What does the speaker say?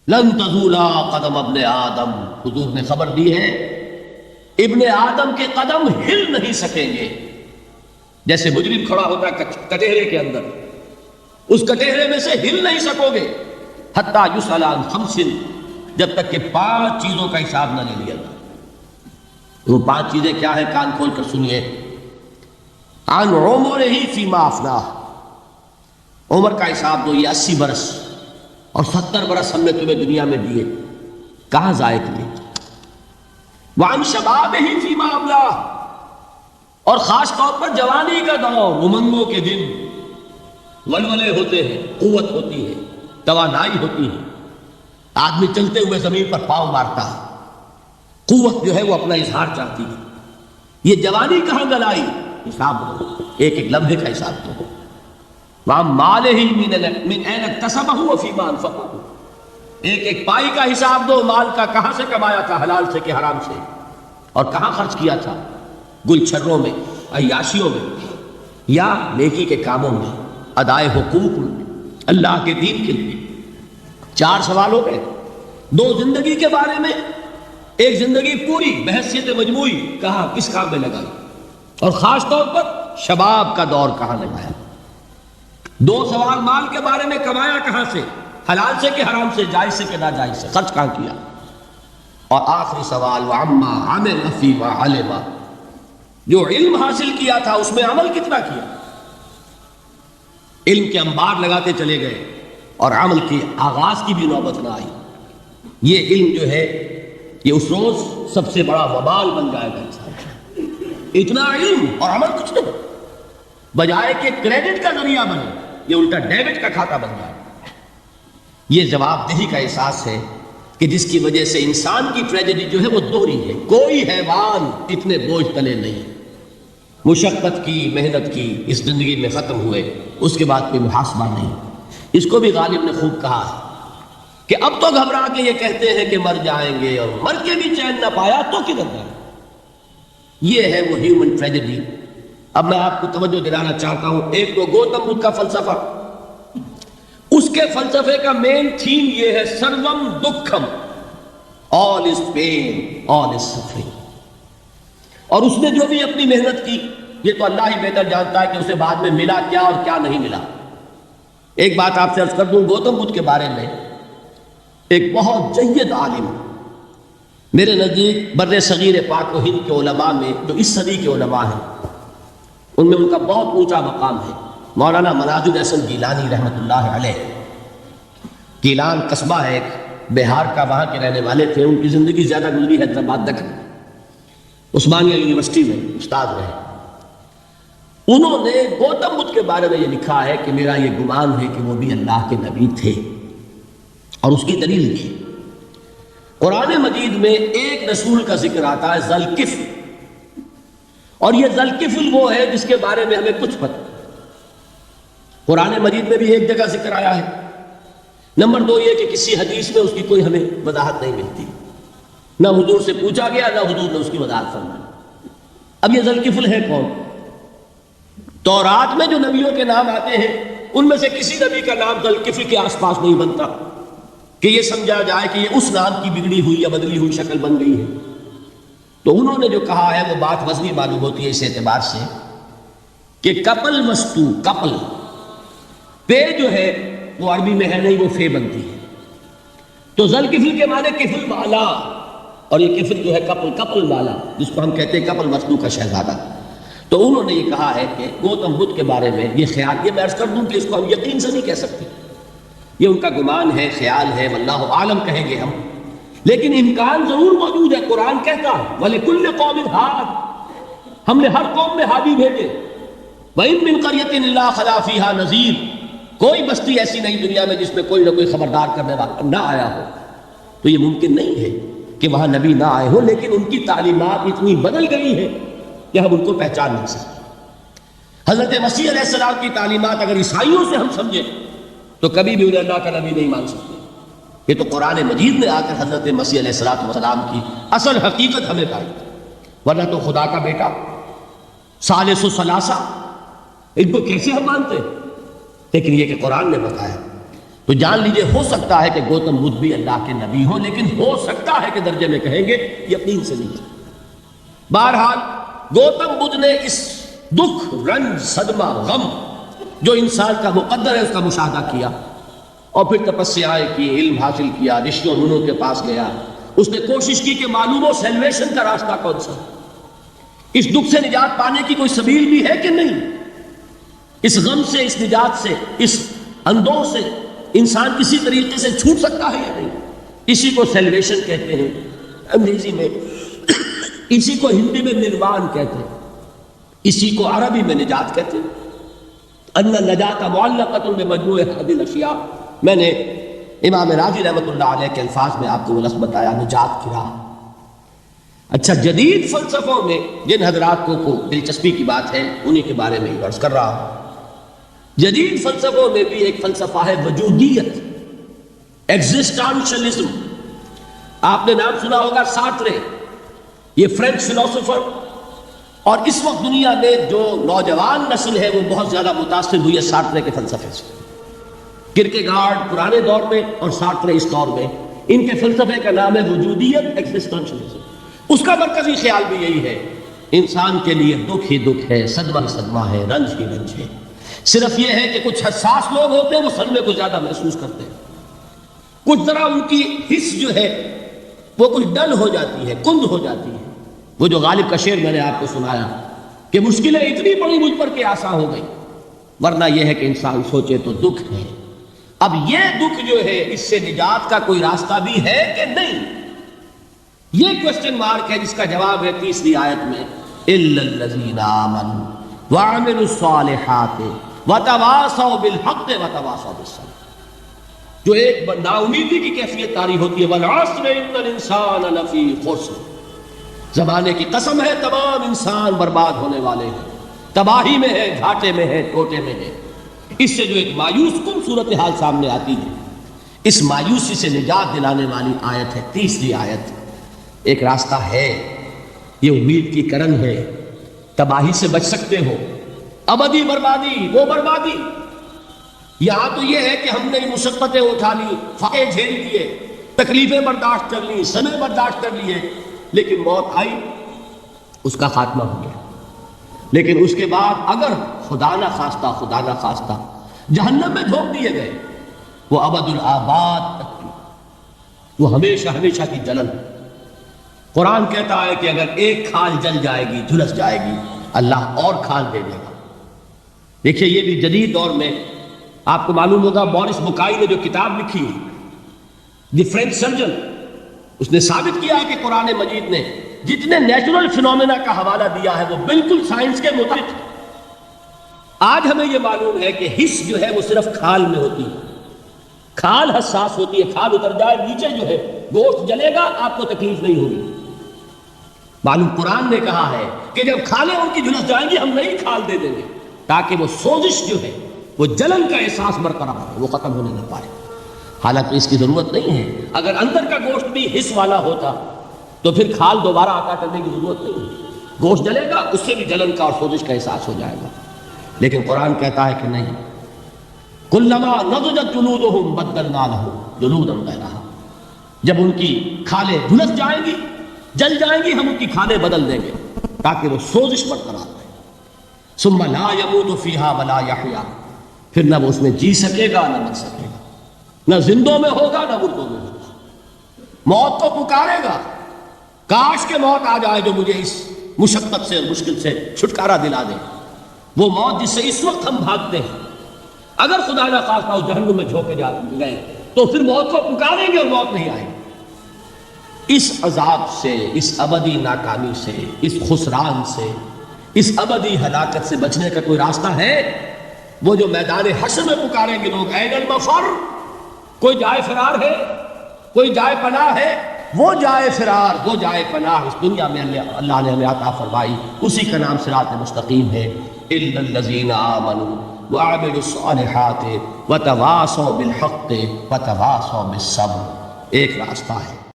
لن تزولا قدم ابن آدم، حضور نے خبر دی ہے ابن آدم کے قدم ہل نہیں سکیں گے. جیسے مجرم کھڑا ہوتا ہے کٹہرے کے اندر، اس کٹہرے میں سے ہل نہیں سکو گے حتی یسأل عن خمس، جب تک کہ 5 چیزوں کا حساب نہ لے لیا جائے. وہ 5 چیزیں کیا ہیں؟ کان کھول کر سنیے. عن عمرہ فیما افناہ، عمر کا حساب دو، یہ 80 برس اور 70 برس ہم نے تمہیں دنیا میں دیے، کہاں ضائع کیے. وعن شبابہ فیما ابلاہ، اور خاص طور پر جوانی کا دور، امنگوں کے دن، ولولے ہوتے ہیں، قوت ہوتی ہے، توانائی ہوتی ہے، آدمی چلتے ہوئے زمین پر پاؤں مارتا ہے، قوت جو ہے وہ اپنا اظہار چاہتی ہے. یہ جوانی کہاں گلائی؟ حساب دو، ایک ایک لمحے کا حساب دو. وَعَن مَالِهِ مِنْ أَيْنَ اكْتَسَبَهُ وَفِيمَا أَنْفَقَهُ، ایک ایک پائی کا حساب دو، مال کا کہاں سے کمایا تھا، حلال سے کہ حرام سے، اور کہاں خرچ کیا تھا، گل چھروں میں، عیاشیوں میں، یا نیکی کے کاموں میں، ادائے حقوق میں، اللہ کے دین کے لیے. 4 سوال ہو گئے. 2 زندگی کے بارے میں، ایک زندگی پوری بحیثیت مجموعی کہاں کس کام میں لگائی، اور خاص طور پر شباب کا دور کہاں لگایا. 2 سوال مال کے بارے میں، کمایا کہاں سے، حلال سے کہ حرام سے، جائز سے کہ ناجائز سے، خرچ کہاں کیا. اور آخری سوال وعما عمل فیما علم، جو علم حاصل کیا تھا اس میں عمل کتنا کیا. علم کے انبار لگاتے چلے گئے اور عمل کے آغاز کی بھی نوبت نہ آئی. یہ علم جو ہے یہ اس روز سب سے بڑا وبال بن جائے گا انسان. اتنا علم اور عمل کچھ نہیں، بجائے کہ کریڈٹ کا ذریعہ بنے یہ الٹا ڈیبٹ کا کھاتا بن جائے. یہ جواب دہی کا احساس ہے کہ جس کی وجہ سے انسان کی ٹریجڈی جو ہے وہ دوہری ہے. کوئی حیوان اتنے بوجھ تلے نہیں، مشقت کی، محنت کی، اس زندگی میں ختم ہوئے، اس کے بعد کوئی محاسبہ نہیں. اس کو بھی غالب نے خوب کہا ہے کہ اب تو گھبرا کے یہ کہتے ہیں کہ مر جائیں گے، اور مر کے بھی چین نہ پایا تو کدھر جائیں. یہ ہے وہ ہیومن ٹریجڈی. اب میں آپ کو توجہ دلانا چاہتا ہوں. ایک تو گوتم بدھ کا فلسفہ، اس کے فلسفے کا مین تھیم یہ ہے سروم دکھم، آل از پین، آل از سفرنگ. اور اس نے جو بھی اپنی محنت کی یہ تو اللہ ہی بہتر جانتا ہے کہ اسے بعد میں ملا کیا اور کیا نہیں ملا. ایک بات آپ سے عرض کر دوں گوتم بدھ کے بارے میں. ایک بہت جید عالم میرے نزدیک بر صغیر پاک و ہند کے علماء میں جو اس صدی کے علماء ہیں ان میں ان کا بہت اونچا مقام ہے، مولانا مناظر احسن گیلانی رحمۃ اللہ علیہ. گیلان قصبہ ہے ایک بہار کا، وہاں کے رہنے والے تھے. ان کی زندگی زیادہ گزری حیدرآباد تک، عثمانیہ یونیورسٹی میں استاد رہے. انہوں نے گوتم بدھ کے بارے میں یہ لکھا ہے کہ میرا یہ گمان ہے کہ وہ بھی اللہ کے نبی تھے، اور اس کی دلیل یہ قرآن مجید میں ایک رسول کا ذکر آتا ہے ذوالکفل، اور یہ ذوالکفل وہ ہے جس کے بارے میں ہمیں کچھ پتہ. قرآن مجید میں بھی ایک جگہ ذکر آیا ہے. نمبر 2 یہ کہ کسی حدیث میں اس کی کوئی ہمیں وضاحت نہیں ملتی، نہ حضور سے پوچھا گیا نہ حضور نے اس کی وضاحت فرمائی. اب یہ ذوالکفل ہے کون؟ تورات میں جو نبیوں کے نام آتے ہیں ان میں سے کسی نبی کا نام ذوالکفل کے آس پاس نہیں بنتا کہ یہ سمجھا جائے کہ یہ اس نام کی بگڑی ہوئی یا بدلی ہوئی شکل بن گئی ہے. تو انہوں نے جو کہا ہے وہ بات وزنی معلوم ہوتی ہے اس اعتبار سے کہ کپل وستو، کپل پے جو ہے وہ عربی میں ہے نہیں، وہ فے بنتی ہے. تو ذوالکفل کے معنی کفل والا، اور یہ کفل جو ہے کپل، کپل والا، جس کو ہم کہتے ہیں کپل وستو کا شہزادہ. تو انہوں نے یہ کہا ہے کہ گوتم بدھ کے بارے میں یہ خیال، یہ میں عرض کر دوں کہ اس کو ہم یقین سے نہیں کہہ سکتے، یہ ان کا گمان ہے، خیال ہے، واللہ عالم کہیں گے ہم، لیکن امکان ضرور موجود ہے. قرآن کہتا ہے وَلِكُلِّ قَوْمٍ ہَادٍ، ہم نے ہر قوم میں ہادی بھیجے. وَإِن مِّن قَرْيَةٍ إِلَّا خَلَا فِيهَا نَذِيرٌ، کوئی بستی ایسی نہیں دنیا میں جس میں کوئی نہ کوئی خبردار کرنے والا نہ آیا ہو. تو یہ ممکن نہیں ہے کہ وہاں نبی نہ آئے ہو، لیکن ان کی تعلیمات اتنی بدل گئی ہیں کہ ہم ان کو پہچان نہیں سکتے. حضرت مسیح علیہ السلام کی تعلیمات اگر عیسائیوں سے ہم سمجھیں تو کبھی بھی انہیں اللہ کا نبی نہیں مان سکتے. یہ تو قرآن مجید میں آ کر حضرت مسیح علیہ السلام کی اصل حقیقت ہمیں بتائی، ورنہ تو خدا کا بیٹا ثالث و ثلاثہ ان کو کیسے ہم مانتے ہیں. لیکن یہ کہ قرآن نے بتایا تو جان لیجئے ہو سکتا ہے کہ گوتم بدھ بھی اللہ کے نبی ہوں، لیکن ہو سکتا ہے کہ درجے میں کہیں گے یقین سے نہیں۔ بہرحال گوتم بدھ نے اس دکھ، رنج، صدمہ، غم جو انسان کا مقدر ہے اس کا مشاہدہ کیا، اور پھر تپسیائیں کی، علم حاصل کیا، رشیوں منوں کے پاس گیا، اس نے کوشش کی کہ معلوم ہو سیلویشن کا راستہ کون سا، اس دکھ سے نجات پانے کی کوئی سبیل بھی ہے کہ نہیں، اس غم سے، اس نجات سے، اس اندوہ سے انسان کسی طریقے سے چھوٹ سکتا ہے یا نہیں۔ اسی کو سیلویشن کہتے ہیں انگریزی میں، اسی کو ہندی میں نروان کہتے ہیں، اسی کو عربی میں نجات کہتے ہیں۔ ان النجات معلقۃ بمجموع هذه الاشیاء، میں نے امام راضی رحمۃ اللہ علیہ کے الفاظ میں آپ کو وہ لفظ بتایا، نجات کی راہ۔ اچھا، جدید فلسفوں میں جن حضرات کو دلچسپی کی بات ہے انہی کے بارے میں عرض کر رہا ہوں۔ جدید فلسفوں میں بھی ایک فلسفہ ہے وجودیت، ایگزسٹانشلزم۔ آپ نے نام سنا ہوگا سارترے، یہ فرینچ فلسفر، اور اس وقت دنیا میں جو نوجوان نسل ہے وہ بہت زیادہ متاثر ہوئی ہے سارترے کے فلسفے سے۔ کرکیگارڈ پرانے دور میں اور سارترے اس دور میں، ان کے فلسفے کا نام ہے وجودیت، ایگزسٹانشلزم۔ اس کا مرکزی خیال بھی یہی ہے، انسان کے لیے دکھ ہی دکھ ہے، صدمہ ہی صدمہ ہے، رنج ہی رنج ہے۔ صرف یہ ہے کہ کچھ حساس لوگ ہوتے ہیں وہ صدمے کو زیادہ محسوس کرتے ہیں، کچھ ذرا ان کی حس جو ہے وہ کچھ ڈل ہو جاتی ہے، کند ہو جاتی ہے۔ وہ جو غالب کا شعر میں نے آپ کو سنایا کہ مشکلیں اتنی بڑی مجھ پر کہ آسان ہو گئی، ورنہ یہ ہے کہ انسان سوچے تو دکھ ہے۔ اب یہ دکھ جو ہے اس سے نجات کا کوئی راستہ بھی ہے کہ نہیں، یہ کوسچن مارک ہے، جس کا جواب ہے تیسری آیت میں الا الذین آمنوا وعملوا الصالحات وتواصوا بالحق وتواصوا بالصبر۔ جو ایک نا امیدی کی کیفیت طاری ہوتی ہے، والعصر ان الانسان لفی خسر، زمانے کی قسم ہے تمام انسان برباد ہونے والے ہیں، تباہی میں ہے، گھاٹے میں ہے، ٹوٹے میں ہے۔ اس سے جو ایک مایوس کن صورتحال سامنے آتی ہے، اس مایوسی سے نجات دلانے والی آیت ہے تیسری آیت۔ ایک راستہ ہے، یہ امید کی کرن ہے، تباہی سے بچ سکتے ہو، ابدی بربادی وہ بربادی۔ یہاں تو یہ ہے کہ ہم نے مشقتیں اٹھا لی، فقے جھیل لیے، تکلیفیں برداشت کر لی، صدمے برداشت کر لیے، لیکن موت آئی، اس کا خاتمہ ہو گیا۔ لیکن اس کے بعد اگر خدا نہ خواستہ جہنم میں جھونک دیے گئے، وہ ابد الآباد تک کی، وہ ہمیشہ ہمیشہ کی جلن۔ قرآن کہتا ہے کہ اگر ایک کھال جل جائے گی، جھلس جائے گی، اللہ اور کھال دے دے گا۔ دیکھیے یہ بھی جدید دور میں آپ کو معلوم ہوگا، بورس بکائی نے جو کتاب لکھی دی فرینچ سرجن، اس نے ثابت کیا ہے کہ قرآن مجید نے جتنے نیچرل فینومینا کا حوالہ دیا ہے وہ بالکل سائنس کے مطابق۔ آج ہمیں یہ معلوم ہے کہ حس جو ہے وہ صرف کھال میں ہوتی ہے، کھال حساس ہوتی ہے، کھال اتر جائے نیچے جو ہے گوشت جلے گا، آپ کو تکلیف نہیں ہوگی۔ معلوم قرآن نے کہا ہے کہ جب کھالیں ان کی جھلس جائیں گی ہم نئی کھال دے دیں گے، تاکہ وہ سوزش جو ہے، وہ جلن کا احساس برقرار ہے، وہ ختم ہونے نہ پائے۔ حالانکہ اس کی ضرورت نہیں ہے، اگر اندر کا گوشت بھی حس والا ہوتا تو پھر کھال دوبارہ عطا کرنے کی ضرورت نہیں ہے، گوشت جلے گا، اس سے بھی جلن کا اور سوزش کا احساس ہو جائے گا۔ لیکن قرآن کہتا ہے کہ نہیں، کلما نضجت جلودہم بدلنا لہم جلودا غیرہا، جب ان کی کھالیں جھلس جائیں گی، جل جائیں گی، ہم ان کی کھالیں بدل دیں گے تاکہ وہ سوزش برقرار رہے۔ ثم لا يموت فیہا ولا یحیا، پھر نہ وہ اس میں جی سکے گا نہ مر سکے گا، نہ زندوں میں ہوگا نہ مردوں میں ہوگا۔ موت کو پکارے گا، کاش کہ موت آ جائے جو مجھے اس مشقت سے اور مشکل سے چھٹکارا دلا دے۔ وہ موت جس سے اس وقت ہم بھاگتے ہیں، اگر خدا نہ خواستہ اس جہنم میں جھونکے گئے تو پھر موت کو پکاریں گے اور موت نہیں آئے گی۔ اس عذاب سے، اس ابدی ناکامی سے، اس خسران سے، اس ابدی ہلاکت سے بچنے کا کوئی راستہ ہے؟ وہ جو میدان حشر میں پکاریں گے لوگ، این المفر، کوئی جائے فرار ہے، کوئی جائے پناہ ہے؟ وہ جائے فرار، وہ جائے پناہ اس دنیا میں اللہ نے ہمیں عطا فرمائی، اسی کا نام صراط مستقیم ہے۔ الا الذین آمنوا وعملوا الصالحات وتواصوا بالحق وتواصوا بالصبر، ایک راستہ ہے۔